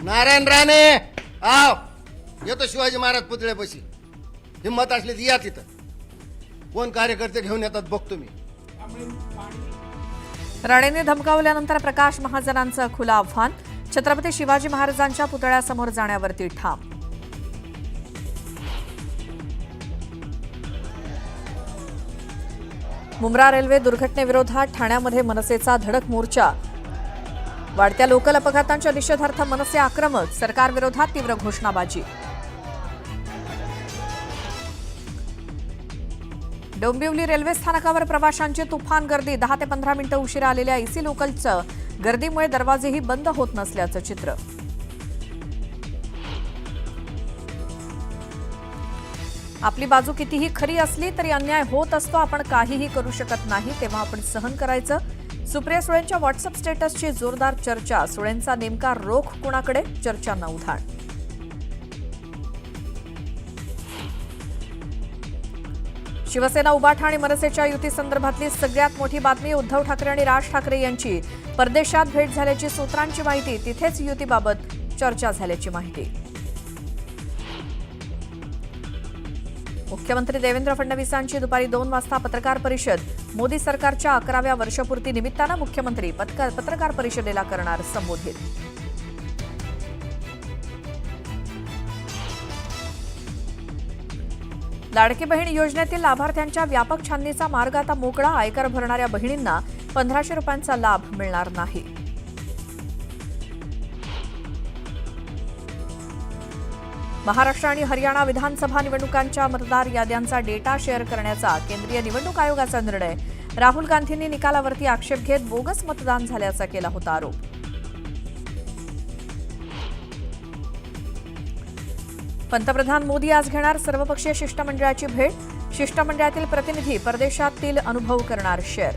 नारायण राणे आव येतो शिवाजी महाराज पुतळ्यापाशी. हिंमत असली तर या तिथं. कोण कार्यकर्ते घेऊन येतात बघतो मी. राणेंनी धमकावल्यानंतर प्रकाश महाजनांचं खुलं आव्हान. छत्रपती शिवाजी महाराजांच्या पुतळ्यासमोर जाण्यावरती ठाम. मुंब्रा रेल्वे दुर्घटनेविरोधात ठाण्यामध्ये मनसेचा धडक मोर्चा. वाढत्या लोकल अपघातांच्या निषेधार्थ मनसे आक्रमक. सरकारविरोधात तीव्र घोषणाबाजी. डोंबिवली रेल्वे स्थानकावर प्रवाशांची तुफान गर्दी. 10 ते 15 मिनिटं उशिरा आलेल्या एसी लोकलचं गर्दीमुळे दरवाजेही बंद होत नसल्याचं चित्र. आपली बाजू कितीही खरी असली तरी अन्याय होत असतो. आपण काहीही करू शकत नाही तेव्हा आपण सहन करायचं. सुप्रिया सुळेंच्या व्हॉट्सअप स्टेटसची जोरदार चर्चा. सुळेंचा नेमका रोख कुणाकडे? चर्चांना उधाण. शिवसेना उबाठा आणि मनसेच्या युती संदर्भातली सगळ्यात मोठी बातमी. उद्धव ठाकरे आणि राज ठाकरे यांची परदेशात भेट झाल्याची सूत्रांची माहिती. तिथेच युतीबाबत चर्चा झाल्याची माहिती. मुख्यमंत्री देवेंद्र फडणवीसांची दुपारी 2 वाजता पत्रकार परिषद. मोदी सरकारच्या 11व्या वर्षपूर्ती निमित्तानं मुख्यमंत्री पत्रकार परिषदेला करणार संबोधित. लाडकी बहीण योजनेतील लाभार्थ्यांच्या व्यापक छाननीचा मार्ग आता मोकळा. आयकर भरणाऱ्या बहिणींना 1500 रुपयांचा लाभ मिळणार नाही. महाराष्ट्र आणि हरियाणा विधानसभा निवडणुकांच्या मतदार याद्यांचा डेटा शेअर करण्याचा केंद्रीय निवडणूक आयोगाचा निर्णय. राहुल गांधींनी निकालावरती आक्षेप घेत बोगस मतदान झाल्याचा केला होता आरोप. पंतप्रधान मोदी आज घेणार सर्वपक्षीय शिष्टमंडळाची भेट. शिष्टमंडळातील प्रतिनिधी परदेशातील अनुभव करणार शेअर.